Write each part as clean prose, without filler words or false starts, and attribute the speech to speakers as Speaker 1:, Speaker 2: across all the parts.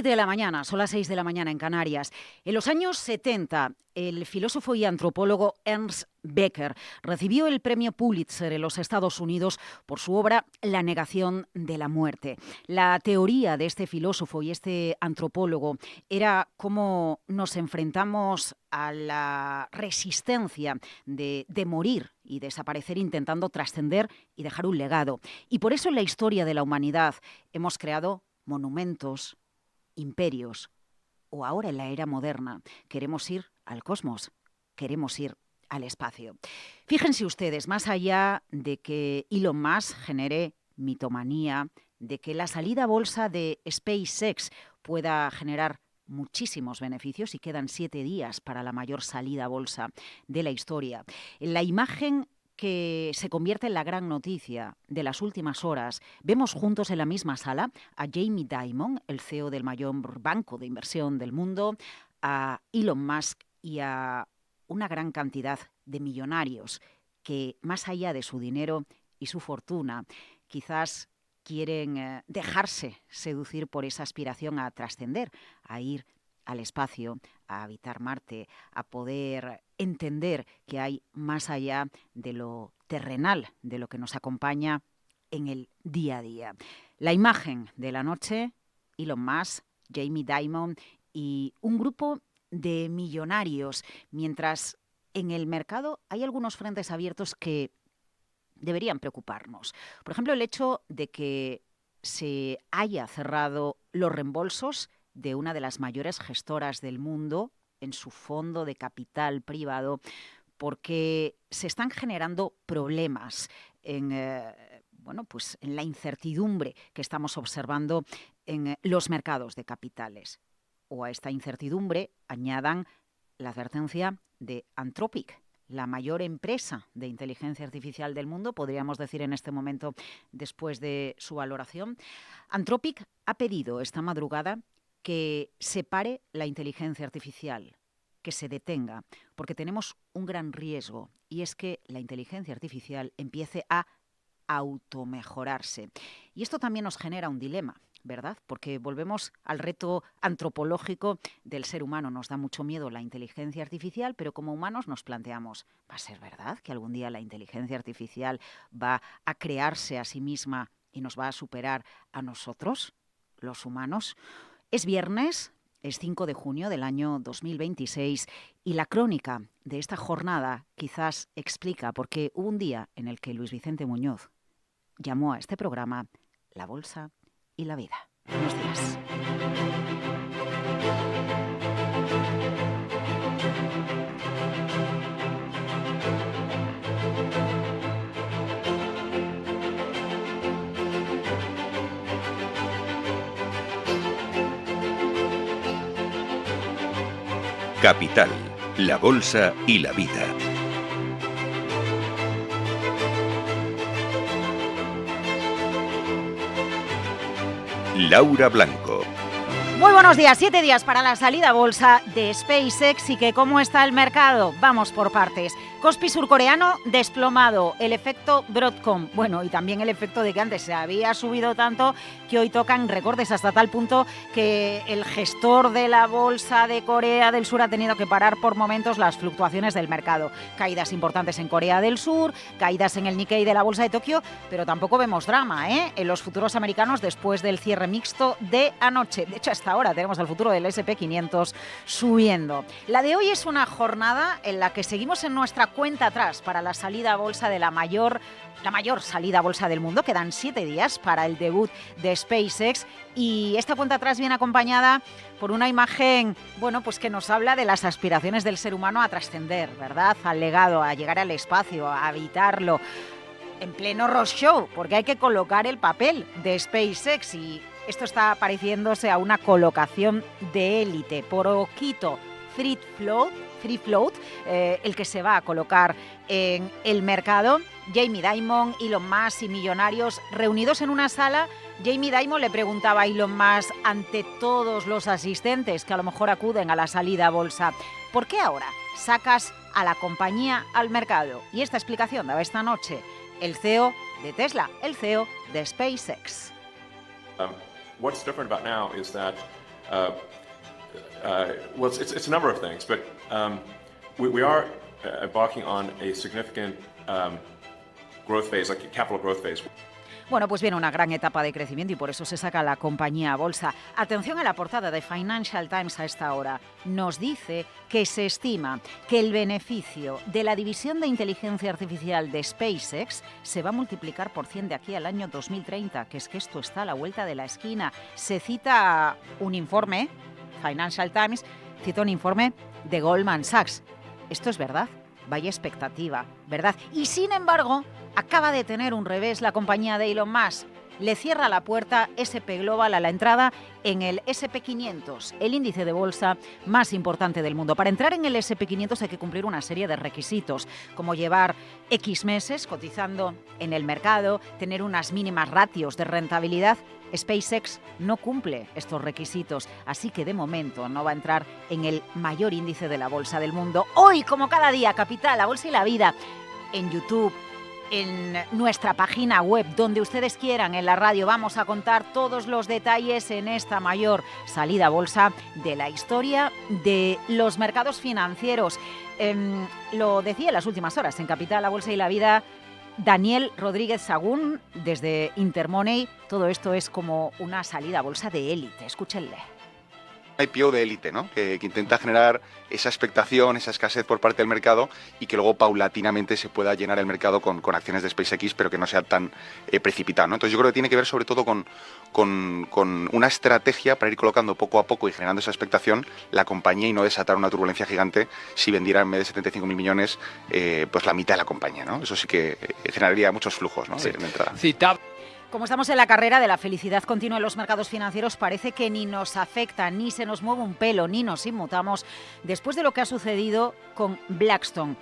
Speaker 1: 7 de la mañana, son las 6 de la mañana en Canarias. En los años 70, el filósofo y antropólogo Ernst Becker recibió el premio Pulitzer en los Estados Unidos por su obra La negación de la muerte. La teoría de este filósofo y este antropólogo era cómo nos enfrentamos a la resistencia de morir y desaparecer intentando trascender y dejar un legado. Y por eso en la historia de la humanidad hemos creado monumentos, imperios, o ahora en la era moderna queremos ir al cosmos, queremos ir al espacio. Fíjense ustedes, más allá de que Elon Musk genere mitomanía, de que la salida a bolsa de SpaceX pueda generar muchísimos beneficios, y quedan 7 días para la mayor salida a bolsa de la historia, la imagen que se convierte en la gran noticia de las últimas horas, vemos juntos en la misma sala a Jamie Dimon, el CEO del mayor banco de inversión del mundo, a Elon Musk y a una gran cantidad de millonarios que, más allá de su dinero y su fortuna, quizás quieren dejarse seducir por esa aspiración a trascender, a ir al espacio, a habitar Marte, a poder entender que hay más allá de lo terrenal, de lo que nos acompaña en el día a día. La imagen de la noche, Elon Musk, Jamie Dimon y un grupo de millonarios, mientras en el mercado hay algunos frentes abiertos que deberían preocuparnos. Por ejemplo, el hecho de que se haya cerrado los reembolsos de una de las mayores gestoras del mundo en su fondo de capital privado, porque se están generando problemas en la incertidumbre que estamos observando en los mercados de capitales. O a esta incertidumbre añadan la advertencia de Anthropic, la mayor empresa de inteligencia artificial del mundo, podríamos decir en este momento, después de su valoración. Anthropic ha pedido esta madrugada que se pare la inteligencia artificial, que se detenga, porque tenemos un gran riesgo, y es que la inteligencia artificial empiece a automejorarse. Y esto también nos genera un dilema, ¿verdad? Porque volvemos al reto antropológico del ser humano. Nos da mucho miedo la inteligencia artificial, pero como humanos nos planteamos, ¿va a ser verdad que algún día la inteligencia artificial va a crearse a sí misma y nos va a superar a nosotros, los humanos? Es viernes, es 5 de junio del año 2026 y la crónica de esta jornada quizás explica por qué hubo un día en el que Luis Vicente Muñoz llamó a este programa La Bolsa y la Vida. Buenos días.
Speaker 2: Capital, la Bolsa y la Vida. Laura Blanco.
Speaker 1: Muy buenos días, 7 días para la salida a bolsa de SpaceX. ¿Y que cómo está el mercado? Vamos por partes. Kospi surcoreano desplomado, el efecto Broadcom, bueno, y también el efecto de que antes se había subido tanto que hoy tocan recortes hasta tal punto que el gestor de la bolsa de Corea del Sur ha tenido que parar por momentos las fluctuaciones del mercado. Caídas importantes en Corea del Sur, caídas en el Nikkei de la bolsa de Tokio, pero tampoco vemos drama en los futuros americanos después del cierre mixto de anoche. De hecho, hasta ahora tenemos el futuro del S&P 500 subiendo. La de hoy es una jornada en la que seguimos en nuestra cuenta atrás para la salida a bolsa de la mayor salida a bolsa del mundo. Quedan 7 días para el debut de SpaceX y esta cuenta atrás viene acompañada por una imagen, pues que nos habla de las aspiraciones del ser humano a trascender, ¿verdad? Al legado, a llegar al espacio, a habitarlo, en pleno roadshow, porque hay que colocar el papel de SpaceX y esto está pareciéndose a una colocación de élite. Poquito free float, el que se va a colocar en el mercado. Jamie Dimon, Elon Musk y millonarios reunidos en una sala. Jamie Dimon le preguntaba a Elon Musk ante todos los asistentes que a lo mejor acuden a la salida a bolsa, ¿por qué ahora sacas a la compañía al mercado? Y esta explicación daba esta noche el CEO de Tesla, el CEO de SpaceX.
Speaker 3: What's different about now is that Well, it's a number of things, but we are embarking on a significant growth phase, like a capital growth phase.
Speaker 1: Bueno, pues viene una gran etapa de crecimiento y por eso se saca la compañía a bolsa. Atención a la portada de Financial Times a esta hora. Nos dice que se estima que el beneficio de la división de inteligencia artificial de SpaceX se va a multiplicar por 100 de aquí al año 2030, que es que esto está a la vuelta de la esquina. Se cita un informe, Financial Times cita un informe de Goldman Sachs. ¿Esto es verdad? Vaya expectativa, ¿verdad? Y sin embargo, acaba de tener un revés la compañía de Elon Musk. Le cierra la puerta S&P Global a la entrada en el S&P 500, el índice de bolsa más importante del mundo. Para entrar en el S&P 500 hay que cumplir una serie de requisitos, como llevar X meses cotizando en el mercado, tener unas mínimas ratios de rentabilidad. SpaceX no cumple estos requisitos, así que de momento no va a entrar en el mayor índice de la bolsa del mundo. Hoy, como cada día, Capital, La Bolsa y la Vida, en YouTube, en nuestra página web, donde ustedes quieran, en la radio, vamos a contar todos los detalles en esta mayor salida a bolsa de la historia de los mercados financieros. Lo decía en las últimas horas, en Capital, La Bolsa y la Vida, Daniel Rodríguez Sagún, desde Intermoney. Todo esto es como una salida a bolsa de élite. Escúchenle.
Speaker 4: IPO de élite, ¿no? Que intenta generar esa expectación, esa escasez por parte del mercado y que luego paulatinamente se pueda llenar el mercado con acciones de SpaceX, pero que no sea tan precipitado, ¿no? Entonces yo creo que tiene que ver sobre todo con una estrategia para ir colocando poco a poco y generando esa expectación la compañía y no desatar una turbulencia gigante si vendiera en vez de 75.000 millones pues la mitad de la compañía, ¿no? Eso sí que generaría muchos flujos, ¿no?
Speaker 5: Sí.
Speaker 4: De entrada.
Speaker 1: Como estamos en la carrera de la felicidad continua en los mercados financieros, parece que ni nos afecta, ni se nos mueve un pelo, ni nos inmutamos después de lo que ha sucedido con Blackstone.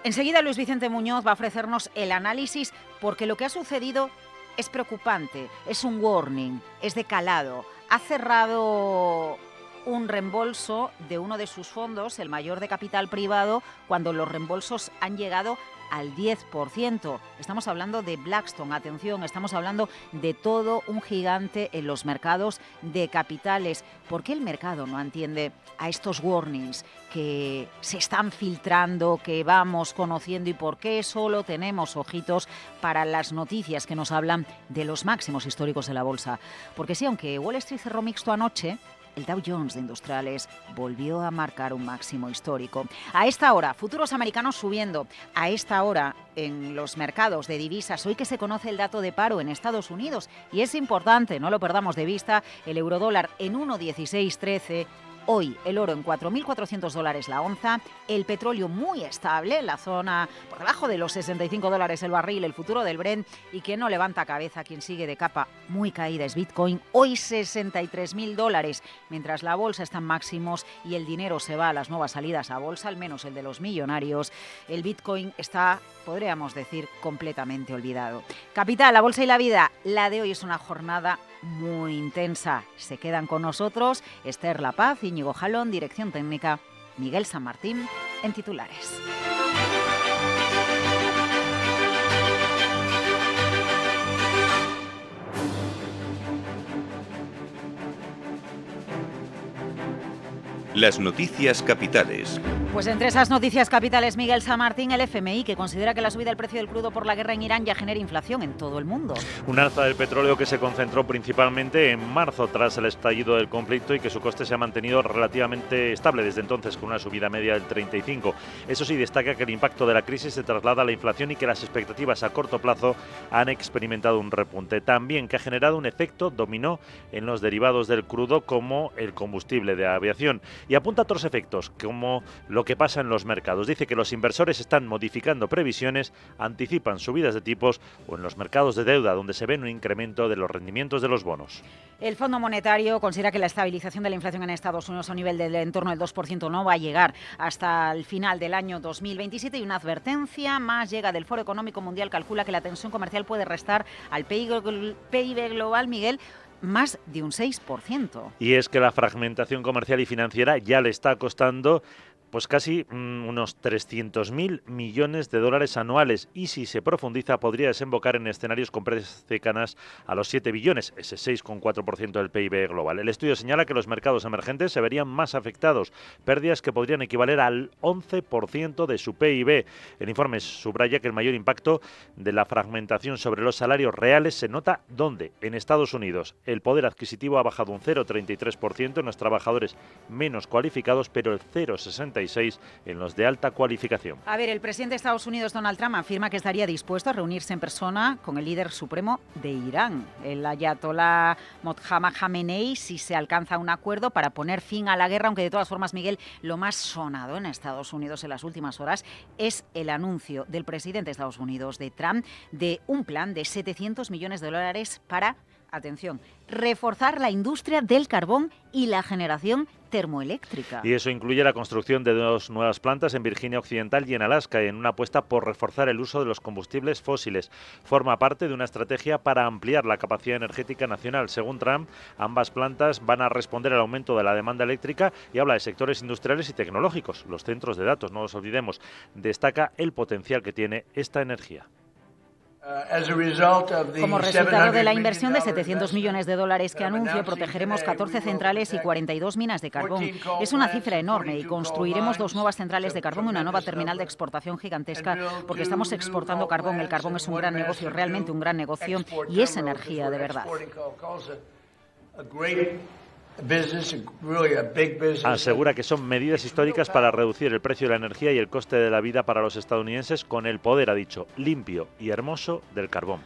Speaker 1: Enseguida Luis Vicente Muñoz va a ofrecernos el análisis, porque lo que ha sucedido es preocupante, es un warning, es de calado. Ha cerrado un reembolso de uno de sus fondos, el mayor de capital privado, cuando los reembolsos han llegado al 10%. Estamos hablando de Blackstone, atención, estamos hablando de todo un gigante en los mercados de capitales. ¿Por qué el mercado no atiende a estos warnings que se están filtrando, que vamos conociendo, y por qué solo tenemos ojitos para las noticias que nos hablan de los máximos históricos de la bolsa? Porque sí, aunque Wall Street cerró mixto anoche, el Dow Jones de Industriales volvió a marcar un máximo histórico. A esta hora, futuros americanos subiendo. A esta hora, en los mercados de divisas, hoy que se conoce el dato de paro en Estados Unidos, y es importante, no lo perdamos de vista, el eurodólar en 1,1613. Hoy el oro en $4.400 la onza, el petróleo muy estable en la zona por debajo de los $65 el barril, el futuro del Brent, y quien no levanta cabeza, quien sigue de capa muy caída es Bitcoin, hoy $63.000, mientras la bolsa está en máximos y el dinero se va a las nuevas salidas a bolsa, al menos el de los millonarios. El Bitcoin está, podríamos decir, completamente olvidado. Capital, La Bolsa y la Vida, la de hoy es una jornada muy intensa. Se quedan con nosotros Esther La Paz, Íñigo Jalón, dirección técnica, Miguel San Martín en titulares.
Speaker 2: Las noticias capitales.
Speaker 1: Pues entre esas noticias capitales, Miguel San Martín, el FMI, que considera que la subida del precio del crudo por la guerra en Irán ya genera inflación en todo el mundo.
Speaker 5: Un alza del petróleo que se concentró principalmente en marzo tras el estallido del conflicto y que su coste se ha mantenido relativamente estable desde entonces, con una subida media del 35%. Eso sí, destaca que el impacto de la crisis se traslada a la inflación y que las expectativas a corto plazo han experimentado un repunte. También que ha generado un efecto dominó en los derivados del crudo, como el combustible de aviación. Y apunta a otros efectos, como lo que pasa en los mercados. Dice que los inversores están modificando previsiones, anticipan subidas de tipos, o en los mercados de deuda, donde se ve un incremento de los rendimientos de los bonos.
Speaker 1: El Fondo Monetario considera que la estabilización de la inflación en Estados Unidos a un nivel del entorno del 2% no va a llegar hasta el final del año 2027, y una advertencia más llega del Foro Económico Mundial. Calcula que la tensión comercial puede restar al PIB global, Miguel, más de un 6%.
Speaker 5: Y es que la fragmentación comercial y financiera ya le está costando Pues casi unos 300.000 millones de dólares anuales, y si se profundiza podría desembocar en escenarios con precios cercanas a los 7 billones, ese 6,4% del PIB global. El estudio señala que los mercados emergentes se verían más afectados, pérdidas que podrían equivaler al 11% de su PIB. El informe subraya que el mayor impacto de la fragmentación sobre los salarios reales se nota ¿dónde? En Estados Unidos. El poder adquisitivo ha bajado un 0,33% en los trabajadores menos cualificados, pero el 0,66% en los de alta cualificación.
Speaker 1: A ver, el presidente de Estados Unidos, Donald Trump, afirma que estaría dispuesto a reunirse en persona con el líder supremo de Irán, el ayatolá Mohammad Khamenei, si se alcanza un acuerdo para poner fin a la guerra, aunque de todas formas, Miguel, lo más sonado en Estados Unidos en las últimas horas es el anuncio del presidente de Estados Unidos, de Trump, de un plan de 700 millones de dólares para, atención, reforzar la industria del carbón y la generación termoeléctrica.
Speaker 5: Y eso incluye la construcción de 2 nuevas plantas en Virginia Occidental y en Alaska, en una apuesta por reforzar el uso de los combustibles fósiles. Forma parte de una estrategia para ampliar la capacidad energética nacional. Según Trump, ambas plantas van a responder al aumento de la demanda eléctrica y habla de sectores industriales y tecnológicos. Los centros de datos, no los olvidemos. Destaca el potencial que tiene esta energía.
Speaker 1: Como resultado de la inversión de 700 millones de dólares que anuncio, protegeremos 14 centrales y 42 minas de carbón. Es una cifra enorme y construiremos 2 nuevas centrales de carbón y una nueva terminal de exportación gigantesca porque estamos exportando carbón. El carbón es un gran negocio, realmente un gran negocio, y es energía de verdad.
Speaker 5: Asegura que son medidas históricas para reducir el precio de la energía y el coste de la vida para los estadounidenses con el poder, ha dicho, limpio y hermoso del carbón.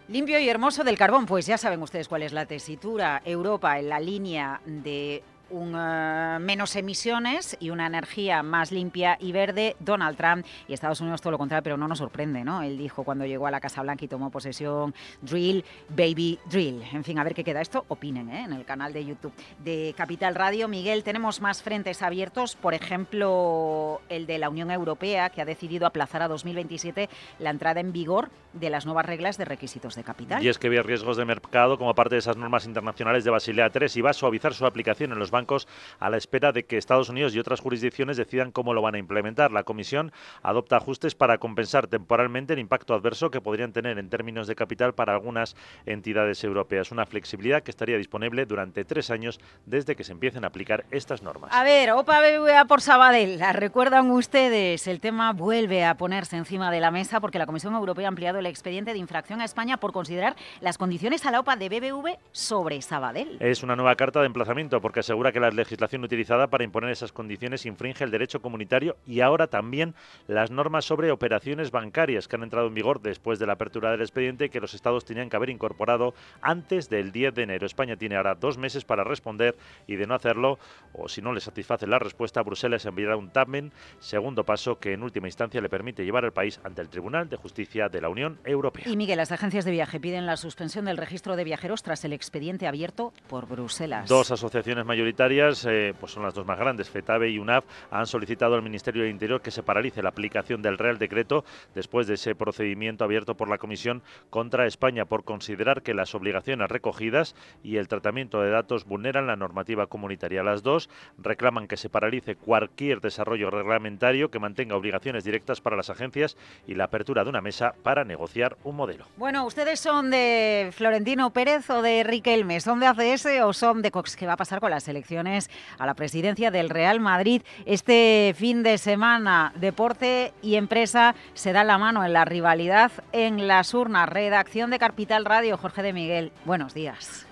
Speaker 1: Limpio y hermoso del carbón, pues ya saben ustedes cuál es la tesitura. Europa en la línea de menos emisiones y una energía más limpia y verde. Donald Trump y Estados Unidos todo lo contrario, pero no nos sorprende, ¿no? Él dijo cuando llegó a la Casa Blanca y tomó posesión, drill, baby, drill. En fin, a ver qué queda esto. Opinen, en el canal de YouTube de Capital Radio. Miguel, tenemos más frentes abiertos, por ejemplo, el de la Unión Europea, que ha decidido aplazar a 2027 la entrada en vigor de las nuevas reglas de requisitos de capital.
Speaker 5: Y es que ve riesgos de mercado como parte de esas normas internacionales de Basilea III y va a suavizar su aplicación en los bancos a la espera de que Estados Unidos y otras jurisdicciones decidan cómo lo van a implementar. La Comisión adopta ajustes para compensar temporalmente el impacto adverso que podrían tener en términos de capital para algunas entidades europeas. Una flexibilidad que estaría disponible durante 3 años desde que se empiecen a aplicar estas normas.
Speaker 1: A ver, OPA BBVA por Sabadell. ¿La recuerdan ustedes? El tema vuelve a ponerse encima de la mesa porque la Comisión Europea ha ampliado el expediente de infracción a España por considerar las condiciones a la OPA de BBV sobre Sabadell.
Speaker 5: Es una nueva carta de emplazamiento porque asegura que la legislación utilizada para imponer esas condiciones infringe el derecho comunitario y ahora también las normas sobre operaciones bancarias que han entrado en vigor después de la apertura del expediente que los estados tenían que haber incorporado antes del 10 de enero. España tiene ahora 2 meses para responder y de no hacerlo, o si no le satisface la respuesta, Bruselas enviará un dictamen, segundo paso que en última instancia le permite llevar al país ante el Tribunal de Justicia de la Unión Europea.
Speaker 1: Y Miguel, las agencias de viaje piden la suspensión del registro de viajeros tras el expediente abierto por Bruselas.
Speaker 5: 2 asociaciones mayoritarias, pues son las 2 más grandes, FETABE y UNAV, han solicitado al Ministerio del Interior que se paralice la aplicación del Real Decreto después de ese procedimiento abierto por la Comisión contra España por considerar que las obligaciones recogidas y el tratamiento de datos vulneran la normativa comunitaria. Las 2 reclaman que se paralice cualquier desarrollo reglamentario que mantenga obligaciones directas para las agencias y la apertura de una mesa para negociar un modelo.
Speaker 1: Bueno, ¿ustedes son de Florentino Pérez o de Riquelme? ¿Son de ACS o son de Cox? ¿Qué va a pasar con las elecciones a la presidencia del Real Madrid? Este fin de semana, deporte y empresa se dan la mano en la rivalidad en las urnas. Redacción de Capital Radio, Jorge de Miguel. Buenos días.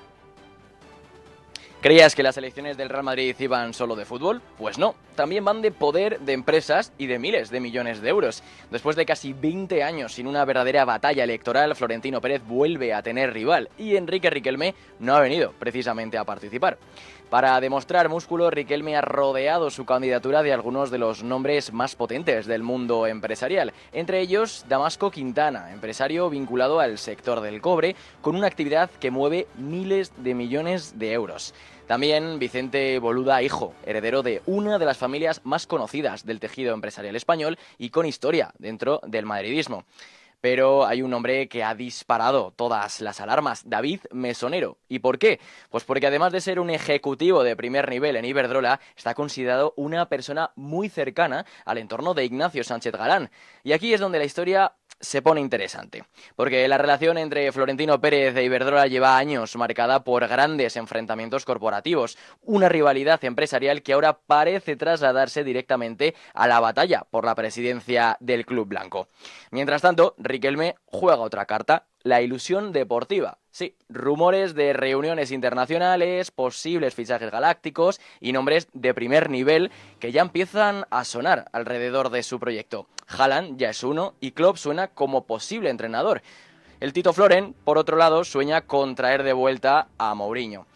Speaker 6: ¿Creías que las elecciones del Real Madrid iban solo de fútbol? Pues no, también van de poder, de empresas y de miles de millones de euros. Después de casi 20 años sin una verdadera batalla electoral, Florentino Pérez vuelve a tener rival y Enrique Riquelme no ha venido precisamente a participar. Para demostrar músculo, Riquelme ha rodeado su candidatura de algunos de los nombres más potentes del mundo empresarial, entre ellos Damasco Quintana, empresario vinculado al sector del cobre, con una actividad que mueve miles de millones de euros. También Vicente Boluda hijo, heredero de una de las familias más conocidas del tejido empresarial español y con historia dentro del madridismo. Pero hay un hombre que ha disparado todas las alarmas, David Mesonero. ¿Y por qué? Pues porque además de ser un ejecutivo de primer nivel en Iberdrola, está considerado una persona muy cercana al entorno de Ignacio Sánchez Galán. Y aquí es donde la historia se pone interesante, porque la relación entre Florentino Pérez e Iberdrola lleva años marcada por grandes enfrentamientos corporativos, una rivalidad empresarial que ahora parece trasladarse directamente a la batalla por la presidencia del club blanco. Mientras tanto, Riquelme juega otra carta, la ilusión deportiva. Sí, rumores de reuniones internacionales, posibles fichajes galácticos y nombres de primer nivel que ya empiezan a sonar alrededor de su proyecto. Haaland ya es uno y Klopp suena como posible entrenador. El Tito Floren, por otro lado, sueña con traer de vuelta a Mourinho.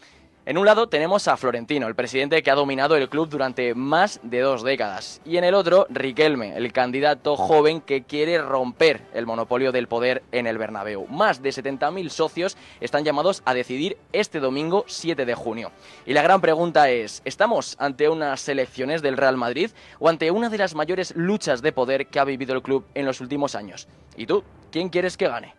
Speaker 6: En un lado tenemos a Florentino, el presidente que ha dominado el club durante más de 2 décadas. Y en el otro, Riquelme, el candidato joven que quiere romper el monopolio del poder en el Bernabéu. Más de 70.000 socios están llamados a decidir este domingo 7 de junio. Y la gran pregunta es, ¿estamos ante unas elecciones del Real Madrid o ante una de las mayores luchas de poder que ha vivido el club en los últimos años? ¿Y tú? ¿Quién quieres que gane?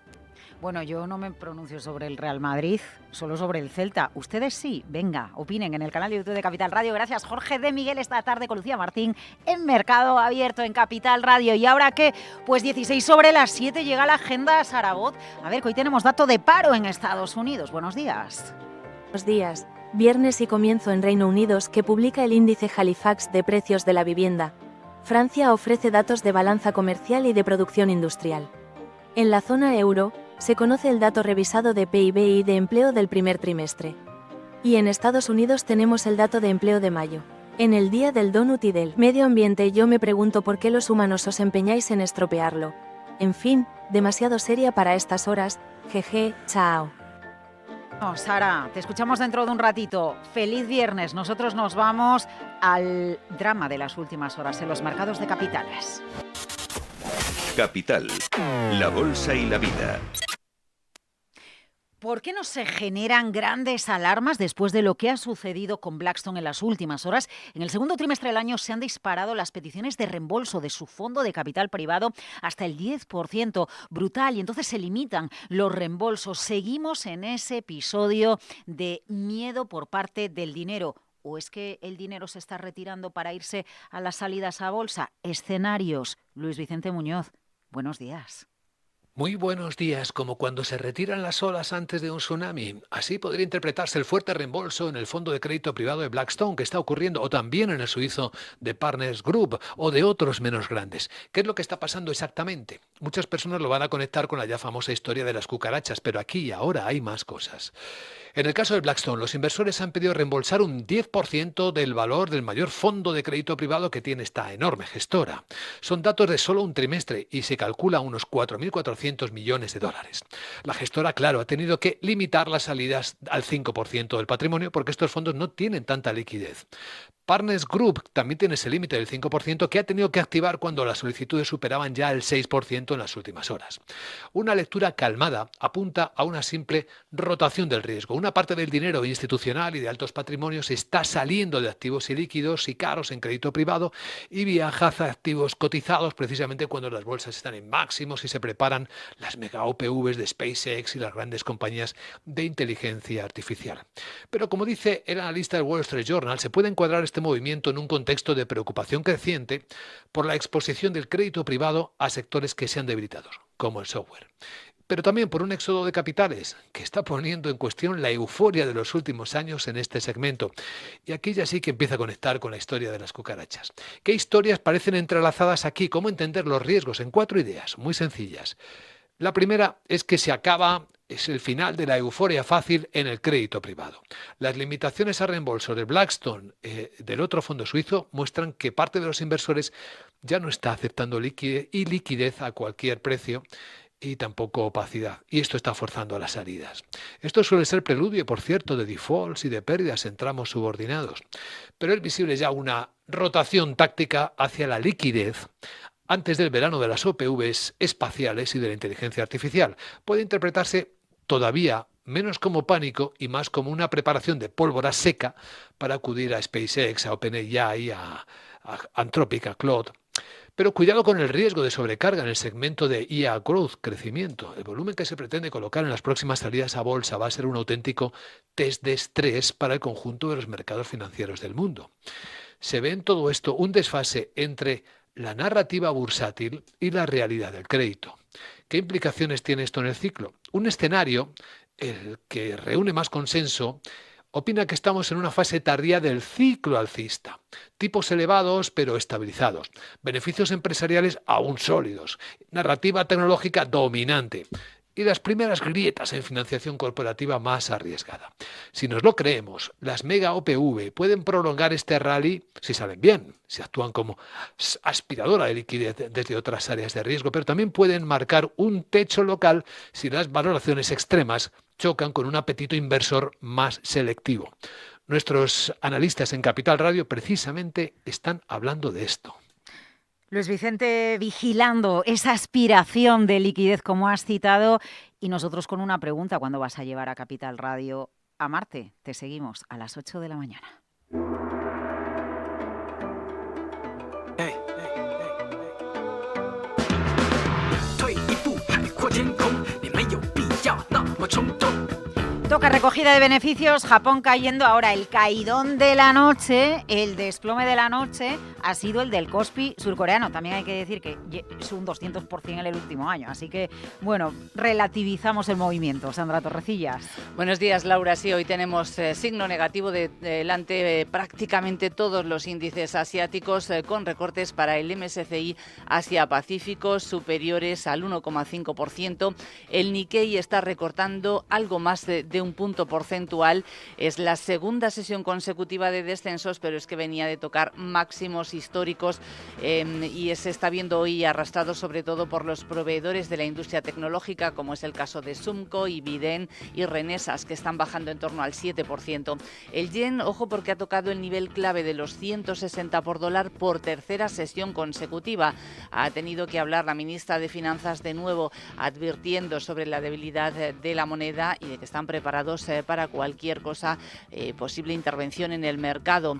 Speaker 1: Bueno, yo no me pronuncio sobre el Real Madrid, solo sobre el Celta. Ustedes sí, venga, opinen en el canal de YouTube de Capital Radio. Gracias, Jorge de Miguel, esta tarde con Lucía Martín en Mercado Abierto en Capital Radio. ¿Y ahora qué? Pues 16 sobre las 7 llega la agenda a Zaragoza. A ver, que hoy tenemos dato de paro en Estados Unidos. Buenos días.
Speaker 7: Buenos días. Viernes y comienzo en Reino Unido que publica el índice Halifax de precios de la vivienda. Francia ofrece datos de balanza comercial y de producción industrial. En la zona euro, se conoce el dato revisado de PIB y de empleo del primer trimestre. Y en Estados Unidos tenemos el dato de empleo de mayo. En el día del donut y del medio ambiente yo me pregunto por qué los humanos os empeñáis en estropearlo. En fin, demasiado seria para estas horas, jeje, chao.
Speaker 1: No, Sara, te escuchamos dentro de un ratito. Feliz viernes. Nosotros nos vamos al drama de las últimas horas en los mercados de capitales.
Speaker 2: Capital, la bolsa y la vida.
Speaker 1: ¿Por qué no se generan grandes alarmas después de lo que ha sucedido con Blackstone en las últimas horas? En el segundo trimestre del año se han disparado las peticiones de reembolso de su fondo de capital privado hasta el 10%, brutal, y entonces se limitan los reembolsos. Seguimos en ese episodio de miedo por parte del dinero. ¿O es que el dinero se está retirando para irse a las salidas a bolsa? Escenarios. Luis Vicente Muñoz, buenos días.
Speaker 8: Muy buenos días, como cuando se retiran las olas antes de un tsunami. Así podría interpretarse el fuerte reembolso en el fondo de crédito privado de Blackstone que está ocurriendo, o también en el suizo de Partners Group o de otros menos grandes. ¿Qué es lo que está pasando exactamente? Muchas personas lo van a conectar con la ya famosa historia de las cucarachas, pero aquí y ahora hay más cosas. En el caso de Blackstone, los inversores han pedido reembolsar un 10% del valor del mayor fondo de crédito privado que tiene esta enorme gestora. Son datos de solo un trimestre y se calcula unos 4.400 millones de dólares. La gestora, claro, ha tenido que limitar las salidas al 5% del patrimonio porque estos fondos no tienen tanta liquidez. Partners Group también tiene ese límite del 5% que ha tenido que activar cuando las solicitudes superaban ya el 6% en las últimas horas. Una lectura calmada apunta a una simple rotación del riesgo. Una parte del dinero institucional y de altos patrimonios está saliendo de activos ilíquidos y caros en crédito privado y viaja hacia activos cotizados precisamente cuando las bolsas están en máximos y se preparan las mega OPVs de SpaceX y las grandes compañías de inteligencia artificial. Pero como dice el analista del Wall Street Journal, se puede encuadrar este movimiento en un contexto de preocupación creciente por la exposición del crédito privado a sectores que se han debilitado, como el software. Pero también por un éxodo de capitales que está poniendo en cuestión la euforia de los últimos años en este segmento. Y aquí ya sí que empieza a conectar con la historia de las cucarachas. ¿Qué historias parecen entrelazadas aquí? ¿Cómo entender los riesgos? En 4 ideas muy sencillas. La primera es que es el final de la euforia fácil en el crédito privado. Las limitaciones a reembolso de Blackstone, del otro fondo suizo, muestran que parte de los inversores ya no está aceptando liquidez a cualquier precio y tampoco opacidad. Y esto está forzando a las salidas. Esto suele ser preludio, por cierto, de defaults y de pérdidas en tramos subordinados. Pero es visible ya una rotación táctica hacia la liquidez antes del verano de las OPVs espaciales y de la inteligencia artificial. Puede interpretarse todavía menos como pánico y más como una preparación de pólvora seca para acudir a SpaceX, a OpenAI, a Anthropic, a Claude. Pero cuidado con el riesgo de sobrecarga en el segmento de IA Growth, crecimiento. El volumen que se pretende colocar en las próximas salidas a bolsa va a ser un auténtico test de estrés para el conjunto de los mercados financieros del mundo. Se ve en todo esto un desfase entre la narrativa bursátil y la realidad del crédito. ¿Qué implicaciones tiene esto en el ciclo? Un escenario, el que reúne más consenso, opina que estamos en una fase tardía del ciclo alcista. Tipos elevados pero estabilizados. Beneficios empresariales aún sólidos. Narrativa tecnológica dominante. Y las primeras grietas en financiación corporativa más arriesgada. Si nos lo creemos, las mega OPV pueden prolongar este rally si salen bien, si actúan como aspiradora de liquidez desde otras áreas de riesgo, pero también pueden marcar un techo local si las valoraciones extremas chocan con un apetito inversor más selectivo. Nuestros analistas en Capital Radio precisamente están hablando de esto.
Speaker 1: Luis Vicente, vigilando esa aspiración de liquidez como has citado, y nosotros con una pregunta: ¿cuándo vas a llevar a Capital Radio a Marte? Te seguimos a las 8 de la mañana. Toca recogida de beneficios, Japón cayendo. Ahora el caidón de la noche, el desplome de la noche, ha sido el del Kospi surcoreano. También hay que decir que es un 200% en el último año. Así que, bueno, relativizamos el movimiento. Sandra Torrecillas.
Speaker 9: Buenos días, Laura. Sí, hoy tenemos signo negativo delante prácticamente todos los índices asiáticos, con recortes para el MSCI Asia-Pacífico superiores al 1,5%. El Nikkei está recortando algo más de un punto porcentual. Es la segunda sesión consecutiva de descensos, pero es que venía de tocar máximos históricos y se está viendo hoy arrastrado sobre todo por los proveedores de la industria tecnológica, como es el caso de Sumco, Ibiden y Renesas, que están bajando en torno al 7%. El yen, ojo, porque ha tocado el nivel clave de los 160 por dólar por tercera sesión consecutiva. Ha tenido que hablar la ministra de Finanzas de nuevo, advirtiendo sobre la debilidad de la moneda y de que están preparados para cualquier cosa, posible intervención en el mercado.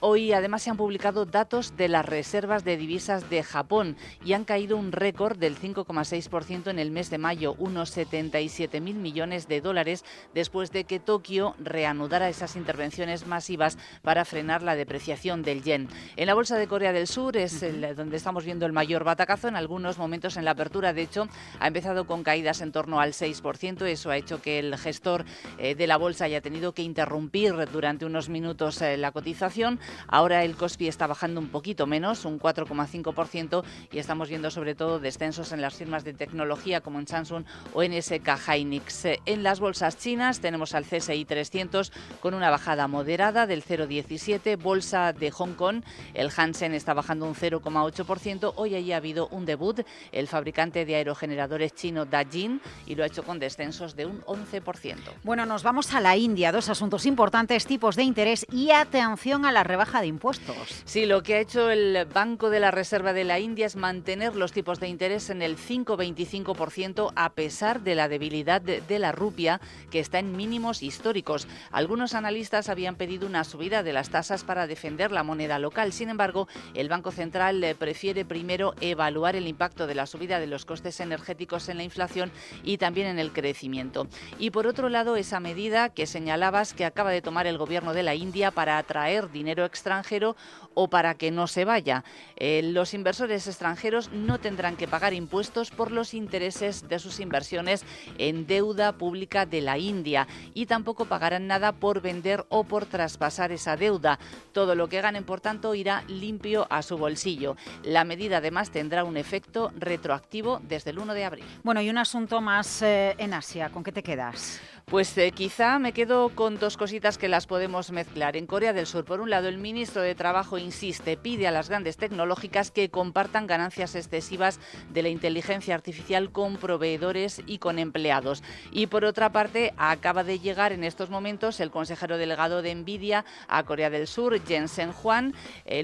Speaker 9: Hoy además se han publicado datos de las reservas de divisas de Japón y han caído un récord del 5,6% en el mes de mayo, unos 77.000 millones de dólares, después de que Tokio reanudara esas intervenciones masivas para frenar la depreciación del yen. En la bolsa de Corea del Sur es donde estamos viendo el mayor batacazo. En algunos momentos en la apertura, de hecho, ha empezado con caídas en torno al 6%. Eso ha hecho que el gestor de la bolsa haya tenido que interrumpir durante unos minutos la cotización. Ahora el Kospi está bajando un poquito menos, un 4,5%, y estamos viendo sobre todo descensos en las firmas de tecnología como en Samsung o en SK Hynix. En las bolsas chinas tenemos al CSI 300 con una bajada moderada del 0,17%. Bolsa de Hong Kong, el Hansen está bajando un 0,8%. Hoy allí ha habido un debut, el fabricante de aerogeneradores chino Dajin, y lo ha hecho con descensos de un 11%.
Speaker 1: Bueno, nos vamos a la India. Dos asuntos importantes: tipos de interés y atención a la rebaja de impuestos.
Speaker 9: Sí, lo que ha hecho el Banco de la Reserva de la India es mantener los tipos de interés en el 5,25% a pesar de la debilidad de la rupia, que está en mínimos históricos. Algunos analistas habían pedido una subida de las tasas para defender la moneda local. Sin embargo, el Banco Central prefiere primero evaluar el impacto de la subida de los costes energéticos en la inflación y también en el crecimiento. Y por otro lado, esa medida que señalabas que acaba de tomar el gobierno de la India para atraer dinero extranjero o para que no se vaya. Los inversores extranjeros no tendrán que pagar impuestos por los intereses de sus inversiones en deuda pública de la India y tampoco pagarán nada por vender o por traspasar esa deuda. Todo lo que ganen, por tanto, irá limpio a su bolsillo. La medida además tendrá un efecto retroactivo desde el 1 de abril.
Speaker 1: Bueno, y un asunto más en Asia. ¿Con qué te quedas?
Speaker 9: Pues quizá me quedo con dos cositas que las podemos mezclar. En Corea del Sur, por un lado, el ministro de Trabajo insiste, pide a las grandes tecnológicas que compartan ganancias excesivas de la inteligencia artificial con proveedores y con empleados. Y por otra parte, acaba de llegar en estos momentos el consejero delegado de Nvidia a Corea del Sur, Jensen Huang.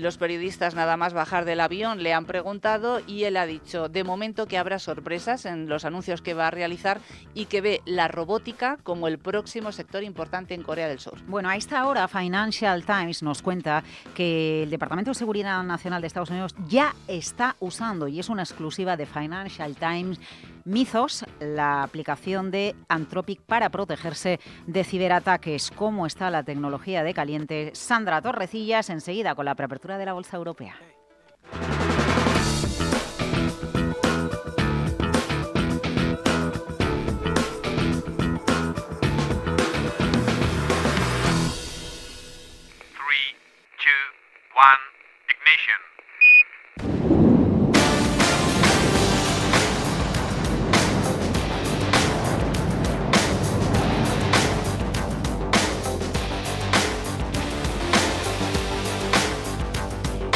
Speaker 9: Los periodistas, nada más bajar del avión, le han preguntado y él ha dicho, de momento, que habrá sorpresas en los anuncios que va a realizar y que ve la robótica como como el próximo sector importante en Corea del Sur.
Speaker 1: Bueno, a esta hora Financial Times nos cuenta que el Departamento de Seguridad Nacional de Estados Unidos ya está usando, y es una exclusiva de Financial Times, Mythos, la aplicación de Anthropic para protegerse de ciberataques. ¿Cómo está la tecnología de caliente? Sandra Torrecillas, enseguida con la preapertura de la Bolsa Europea.
Speaker 10: Ignition.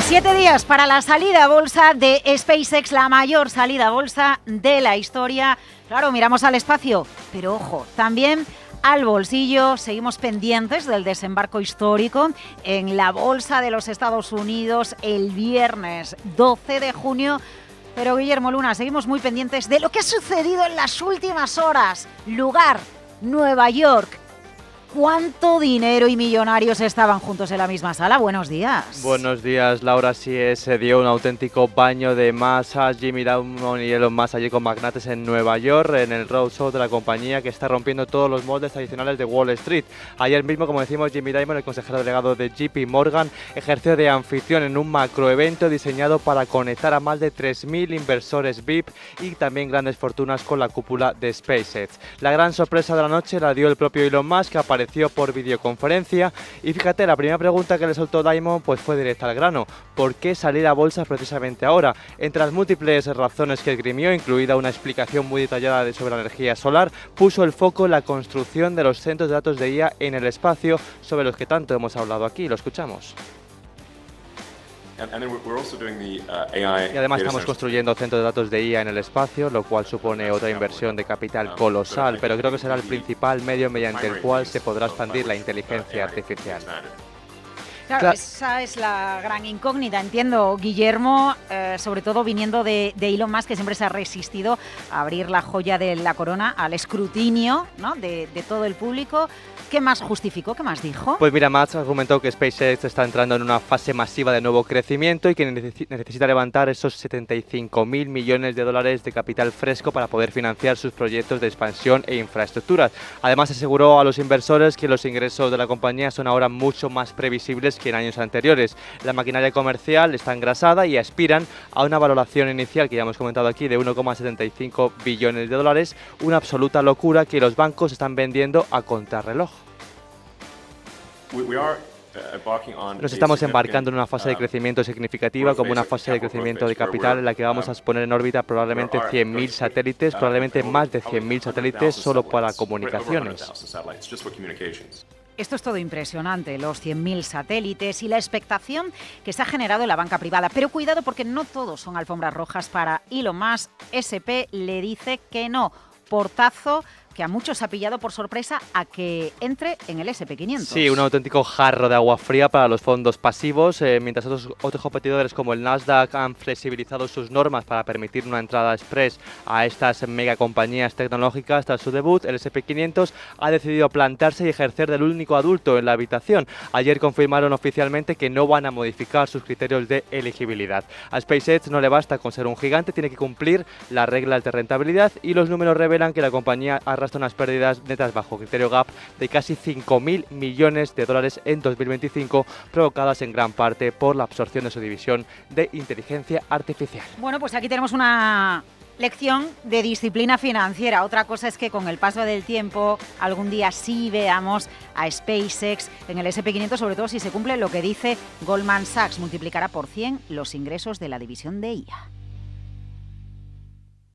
Speaker 1: 7 días para la salida a bolsa de SpaceX, la mayor salida a bolsa de la historia. Claro, miramos al espacio, pero ojo, también al bolsillo. Seguimos pendientes del desembarco histórico en la Bolsa de los Estados Unidos el viernes 12 de junio. Pero Guillermo Luna, seguimos muy pendientes de lo que ha sucedido en las últimas horas. Lugar, Nueva York. ¿Cuánto dinero y millonarios estaban juntos en la misma sala? Buenos días.
Speaker 11: Buenos días, Laura. Sí, se dio un auténtico baño de masas. Jimmy Dimon y Elon Musk allí con magnates en Nueva York, en el roadshow de la compañía que está rompiendo todos los moldes tradicionales de Wall Street. Ayer mismo, como decimos, Jimmy Dimon, el consejero delegado de JP Morgan, ejerció de anfitrión en un macroevento diseñado para conectar a más de 3.000 inversores VIP y también grandes fortunas con la cúpula de SpaceX. La gran sorpresa de la noche la dio el propio Elon Musk, que apareció por videoconferencia, y fíjate, la primera pregunta que le soltó Dimon pues fue directa al grano: ¿por qué salir a bolsa precisamente ahora? Entre las múltiples razones que esgrimió, incluida una explicación muy detallada sobre la energía solar, puso el foco en la construcción de los centros de datos de IA en el espacio, sobre los que tanto hemos hablado aquí. Lo escuchamos. Y además estamos construyendo centros de datos de IA en el espacio, lo cual supone otra inversión de capital colosal, pero creo que será el principal medio mediante el cual se podrá expandir la inteligencia artificial.
Speaker 1: Claro, esa es la gran incógnita, entiendo, Guillermo, sobre todo viniendo de Elon Musk, que siempre se ha resistido a abrir la joya de la corona al escrutinio, ¿no?, de todo el público. ¿Qué más justificó? ¿Qué más dijo?
Speaker 11: Pues mira, Musk argumentó que SpaceX está entrando en una fase masiva de nuevo crecimiento y que necesita levantar esos 75.000 millones de dólares de capital fresco para poder financiar sus proyectos de expansión e infraestructuras. Además, aseguró a los inversores que los ingresos de la compañía son ahora mucho más previsibles que en años anteriores. La maquinaria comercial está engrasada y aspiran a una valoración inicial, que ya hemos comentado aquí, de 1,75 billones de dólares, una absoluta locura que los bancos están vendiendo a contrarreloj. Nos estamos embarcando en una fase de crecimiento significativa, como una fase de crecimiento de capital en la que vamos a poner en órbita probablemente 100.000 satélites, probablemente más de 100.000 satélites solo para comunicaciones.
Speaker 1: Esto es todo impresionante, los 100.000 satélites y la expectación que se ha generado en la banca privada. Pero cuidado, porque no todos son alfombras rojas para Elon Musk. SP le dice que no. Portazo que a muchos ha pillado por sorpresa a que entre en el SP500.
Speaker 11: Sí, un auténtico jarro de agua fría para los fondos pasivos, mientras otros competidores como el Nasdaq han flexibilizado sus normas para permitir una entrada express a estas megacompañías tecnológicas. Tras su debut, el SP500 ha decidido plantarse y ejercer del único adulto en la habitación. Ayer confirmaron oficialmente que no van a modificar sus criterios de elegibilidad. A SpaceX no le basta con ser un gigante, tiene que cumplir las reglas de rentabilidad, y los números revelan que la compañía arrastra unas pérdidas netas bajo criterio GAP de casi 5.000 millones de dólares en 2025, provocadas en gran parte por la absorción de su división de inteligencia artificial.
Speaker 1: Bueno, pues aquí tenemos una lección de disciplina financiera. Otra cosa es que con el paso del tiempo algún día sí veamos a SpaceX en el SP500, sobre todo si se cumple lo que dice Goldman Sachs: multiplicará por 100 los ingresos de la división de IA.